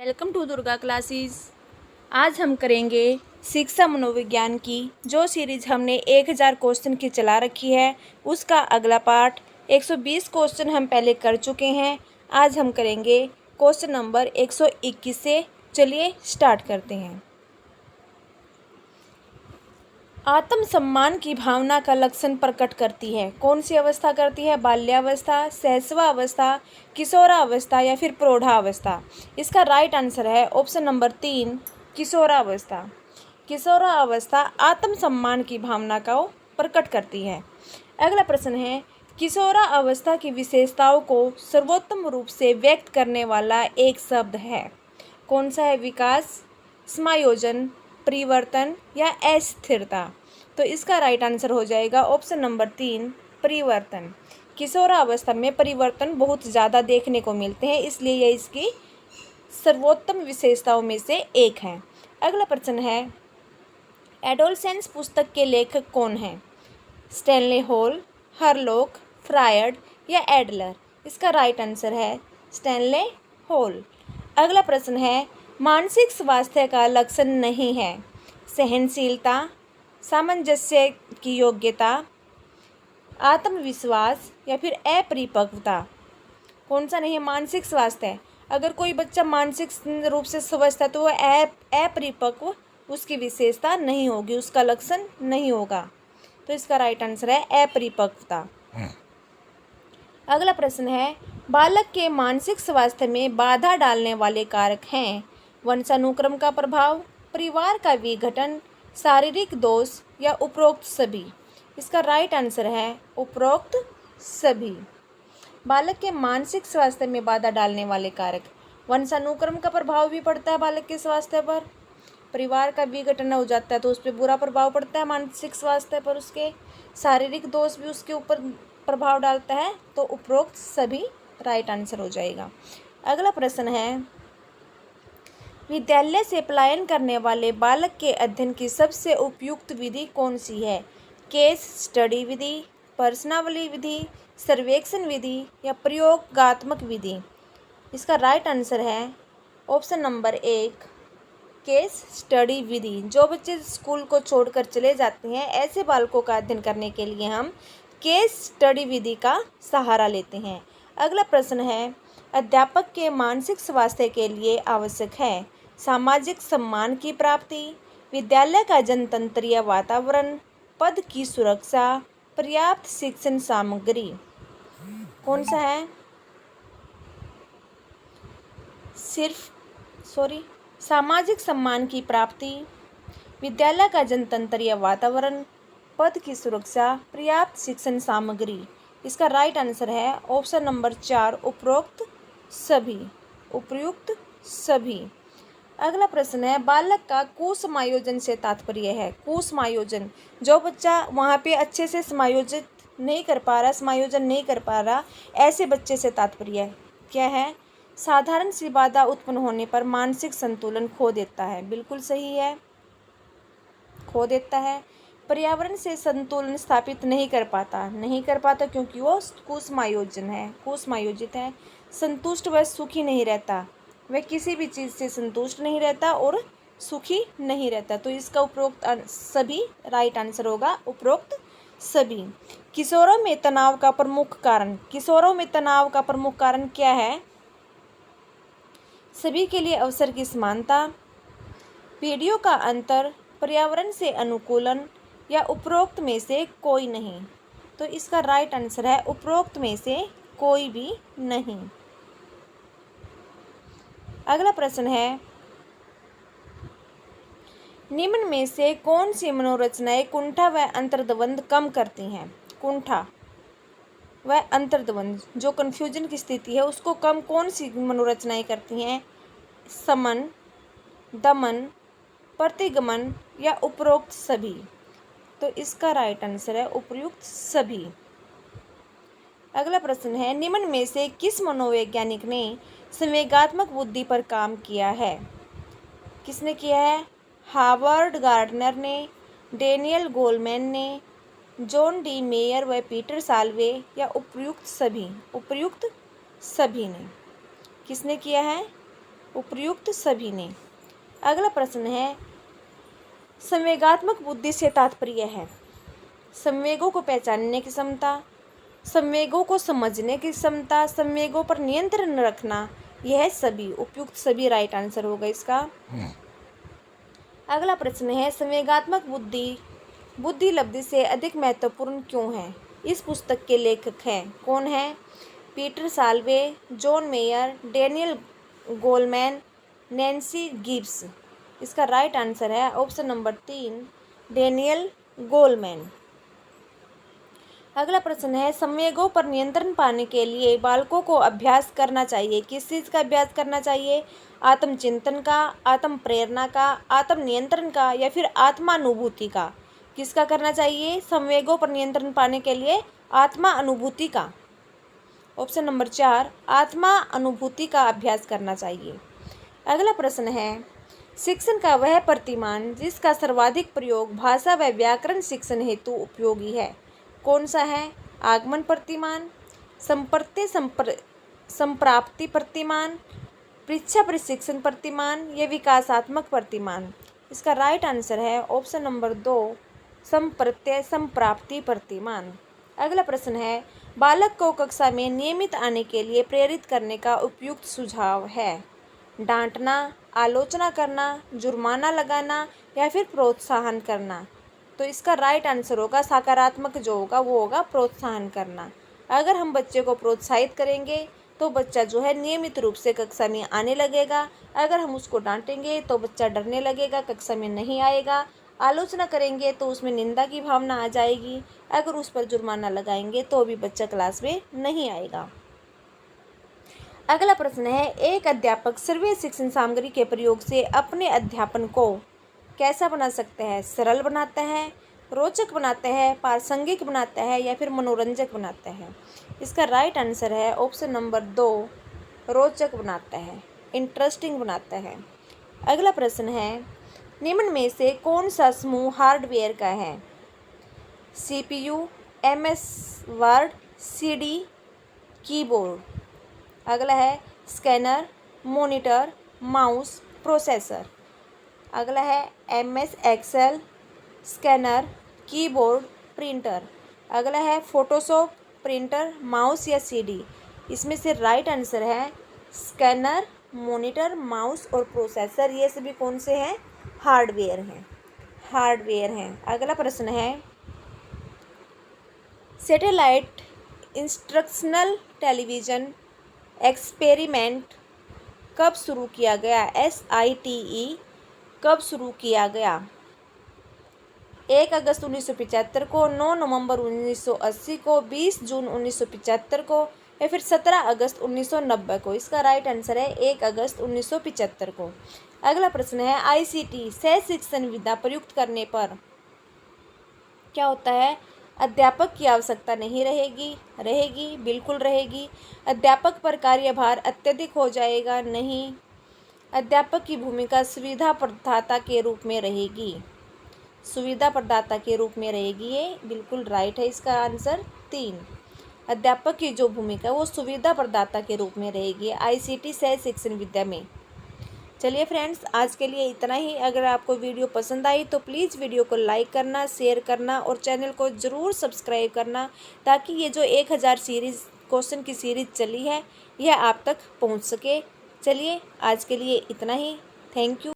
Welcome to Durga classes. आज हम करेंगे शिक्षा मनोविज्ञान की जो सीरीज हमने 1000 क्वेश्चन की चला रखी है उसका अगला पार्ट। 120 क्वेश्चन हम पहले कर चुके हैं। आज हम करेंगे क्वेश्चन नंबर 121 से। चलिए स्टार्ट करते हैं। आत्मसम्मान की भावना का लक्षण प्रकट करती है। कौन सी अवस्था करती है? बाल्यावस्था, शैशवावस्था, किशोरावस्था या फिर प्रौढ़ावस्था। इसका राइट आंसर है ऑप्शन नंबर 3, किशोरावस्था। किशोरावस्था आत्मसम्मान की भावना को प्रकट करती है। अगला प्रश्न है, किशोरावस्था की विशेषताओं को सर्वोत्तम रूप से व्यक्त करने वाला एक शब्द है। कौन सा है? विकास, समायोजन, परिवर्तन या अस्थिरता। तो इसका राइट आंसर हो जाएगा ऑप्शन नंबर 3, परिवर्तन। किशोरावस्था में परिवर्तन बहुत ज़्यादा देखने को मिलते हैं, इसलिए यह इसकी सर्वोत्तम विशेषताओं में से एक है। अगला प्रश्न है, एडोलसेंस पुस्तक के लेखक कौन हैं? स्टैनले हॉल, हरलॉक, फ्रायड या एडलर। इसका राइट आंसर है स्टैनले हॉल। अगला प्रश्न है, मानसिक स्वास्थ्य का लक्षण नहीं है। सहनशीलता, सामंजस्य की योग्यता, आत्मविश्वास या फिर अपरिपक्वता। कौन सा नहीं है? मानसिक स्वास्थ्य। अगर कोई बच्चा मानसिक रूप से स्वस्थ है तो वह अपरिपक्व उसकी विशेषता नहीं होगी, उसका लक्षण नहीं होगा। तो इसका राइट आंसर है अपरिपक्वता। अगला प्रश्न है, बालक के मानसिक स्वास्थ्य में बाधा डालने वाले कारक हैं। वंशानुक्रम का प्रभाव, परिवार का विघटन, शारीरिक दोष या उपरोक्त सभी। इसका राइट आंसर है उपरोक्त सभी। बालक के मानसिक स्वास्थ्य में बाधा डालने वाले कारक, वंशानुक्रम का प्रभाव भी पड़ता है बालक के स्वास्थ्य पर, परिवार का विघटन हो जाता है तो उस पर बुरा प्रभाव पड़ता है मानसिक स्वास्थ्य पर, उसके शारीरिक दोष भी उसके ऊपर प्रभाव डालता है। तो उपरोक्त सभी राइट आंसर हो जाएगा। अगला प्रश्न है, विद्यालय से पलायन करने वाले बालक के अध्ययन की सबसे उपयुक्त विधि कौन सी है? केस स्टडी विधि, प्रश्नावली विधि, सर्वेक्षण विधि या प्रयोगात्मक विधि। इसका राइट आंसर है ऑप्शन नंबर 1, केस स्टडी विधि। जो बच्चे स्कूल को छोड़कर चले जाते हैं, ऐसे बालकों का अध्ययन करने के लिए हम केस स्टडी विधि का सहारा लेते हैं। अगला प्रश्न है, अध्यापक के मानसिक स्वास्थ्य के लिए आवश्यक है सामाजिक सम्मान की प्राप्ति, विद्यालय का जनतंत्रीय वातावरण, पद की सुरक्षा, पर्याप्त शिक्षण सामग्री। कौन सा है? सामाजिक सम्मान की प्राप्ति, विद्यालय का जनतंत्रीय वातावरण, पद की सुरक्षा, पर्याप्त शिक्षण सामग्री। इसका राइट आंसर है ऑप्शन नंबर 4, उपरोक्त सभी। उपयुक्त सभी। अगला प्रश्न है, बालक का कुसमायोजन से तात्पर्य है। कुसमायोजन, जो बच्चा वहाँ पे अच्छे से समायोजित नहीं कर पा रहा, समायोजन नहीं कर पा रहा, ऐसे बच्चे से तात्पर्य क्या है? साधारण सी बाधा उत्पन्न होने पर मानसिक संतुलन खो देता है। बिल्कुल सही है, खो देता है। पर्यावरण से संतुलन स्थापित नहीं कर पाता क्योंकि वो कुसमायोजन है, कुसमायोजित है। संतुष्ट व सुखी नहीं रहता, वह किसी भी चीज़ से संतुष्ट नहीं रहता और सुखी नहीं रहता। तो इसका उपरोक्त सभी राइट आंसर होगा, उपरोक्त सभी। किशोरों में तनाव का प्रमुख कारण, किशोरों में तनाव का प्रमुख कारण क्या है? सभी के लिए अवसर की समानता, पीढ़ियों का अंतर, पर्यावरण से अनुकूलन या उपरोक्त में से कोई नहीं। तो इसका राइट आंसर है उपरोक्त में से कोई भी नहीं। अगला प्रश्न है, निम्न में से कौन सी मनोरचनाएं कुंठा व अंतर्द्वंद कम करती हैं? कुंठा व अंतर्द्वंद, जो कन्फ्यूजन की स्थिति है उसको कम कौन सी मनोरचनाएं करती हैं? समन, दमन, प्रतिगमन या उपरोक्त सभी। तो इसका राइट आंसर है उपयुक्त सभी। अगला प्रश्न है, निम्न में से किस मनोवैज्ञानिक ने संवेगात्मक बुद्धि पर काम किया है? किसने किया है? हार्वर्ड गार्डनर ने, डेनियल गोलमैन ने, जॉन डी मेयर व पीटर साल्वे या उपयुक्त सभी। उपयुक्त सभी ने। किसने किया है? उपयुक्त सभी ने। अगला प्रश्न है, संवेगात्मक बुद्धि से तात्पर्य है संवेगों को पहचानने की क्षमता, संवेगों को समझने की क्षमता, संवेगों पर नियंत्रण रखना, यह सभी। उपयुक्त सभी राइट आंसर होगा इसका। अगला प्रश्न है, संवेगात्मक बुद्धि बुद्धिलब्धि से अधिक महत्वपूर्ण क्यों है? इस पुस्तक के लेखक हैं, कौन है? Peter Salve, John mayor, Daniel Goleman, Nancy Gibbs. इसका राइट आंसर है ऑप्शन नंबर 3, डेनियल गोलमैन। अगला प्रश्न है, संवेगों पर नियंत्रण पाने के लिए बालकों को अभ्यास करना चाहिए। किस चीज़ का अभ्यास करना चाहिए? आत्मचिंतन का, आत्म प्रेरणा का, आत्म नियंत्रण का, या फिर आत्मानुभूति का? किसका करना चाहिए? संवेगों पर नियंत्रण पाने के लिए आत्मा अनुभूति का। ऑप्शन नंबर 4, आत्मा अनुभूति का अभ्यास करना चाहिए। अगला प्रश्न है, शिक्षण का वह प्रतिमान जिसका सर्वाधिक प्रयोग भाषा व व्याकरण शिक्षण हेतु उपयोगी है, कौन सा है? आगमन प्रतिमान, संप्राप्ति प्रतिमान, परीक्षा प्रशिक्षण प्रतिमान, या विकासात्मक प्रतिमान? इसका राइट आंसर है ऑप्शन नंबर 2, संप्राप्ति प्रतिमान। अगला प्रश्न है, बालक को कक्षा में नियमित आने के लिए प्रेरित करने का उपयुक्त सुझाव है? डांटना, आलोचना करना, जुर्माना लगाना, या फिर प्रोत्साहन करना? तो इसका राइट आंसर होगा, सकारात्मक जो होगा वो होगा प्रोत्साहन करना। अगर हम बच्चे को प्रोत्साहित करेंगे तो बच्चा जो है नियमित रूप से कक्षा में आने लगेगा। अगर हम उसको डांटेंगे तो बच्चा डरने लगेगा, कक्षा में नहीं आएगा। आलोचना करेंगे तो उसमें निंदा की भावना आ जाएगी। अगर उस पर जुर्माना लगाएंगे तो भी बच्चा क्लास में नहीं आएगा। अगला प्रश्न है, एक अध्यापक सर्व शिक्षण सामग्री के प्रयोग से अपने अध्यापन को कैसा बना सकते हैं? सरल बनाता है, रोचक बनाता है, प्रासंगिक बनाता है, या फिर मनोरंजक बनाता है? इसका राइट आंसर है ऑप्शन नंबर 2, रोचक बनाता है, इंटरेस्टिंग बनाता है। अगला प्रश्न है, निम्न में से कौन सा समूह हार्डवेयर का है? CPU, MS Word, CD, keyboard. अगला है स्कैनर, मॉनिटर, माउस, प्रोसेसर। अगला है MS Excel, scanner, keyboard, printer. अगला है फोटोशॉप, प्रिंटर, माउस, या CD? इसमें से राइट आंसर है स्कैनर, मॉनिटर, माउस और प्रोसेसर। ये सभी कौन से हैं? हार्डवेयर हैं, हार्डवेयर हैं। अगला प्रश्न है, सैटेलाइट इंस्ट्रक्शनल टेलीविज़न एक्सपेरिमेंट कब शुरू किया गया? SITE कब शुरू किया गया? 1 अगस्त 1975 को, 9 नवंबर 1980 को, 20 जून 1975 को, या फिर 17 अगस्त 1990 को? इसका राइट आंसर है 1 अगस्त 1975 को। अगला प्रश्न है, ICT सह शिक्षण विधा प्रयुक्त करने पर क्या होता है? अध्यापक की आवश्यकता नहीं रहेगी, रहेगी, बिल्कुल रहेगी। अध्यापक पर कार्यभार अत्यधिक हो जाएगा, नहीं। अध्यापक की भूमिका सुविधा प्रदाता के रूप में रहेगी, सुविधा प्रदाता के रूप में रहेगी, ये बिल्कुल राइट है। इसका आंसर 3, अध्यापक की जो भूमिका है वो सुविधा प्रदाता के रूप में रहेगी ICT सह शिक्षण विद्या में। चलिए फ्रेंड्स, आज के लिए इतना ही। अगर आपको वीडियो पसंद आई तो प्लीज़ वीडियो को लाइक करना, शेयर करना और चैनल को ज़रूर सब्सक्राइब करना, ताकि ये जो 1000 सीरीज़ क्वेश्चन की सीरीज़ चली है यह आप तक पहुंच सके। चलिए आज के लिए इतना ही। Thank you.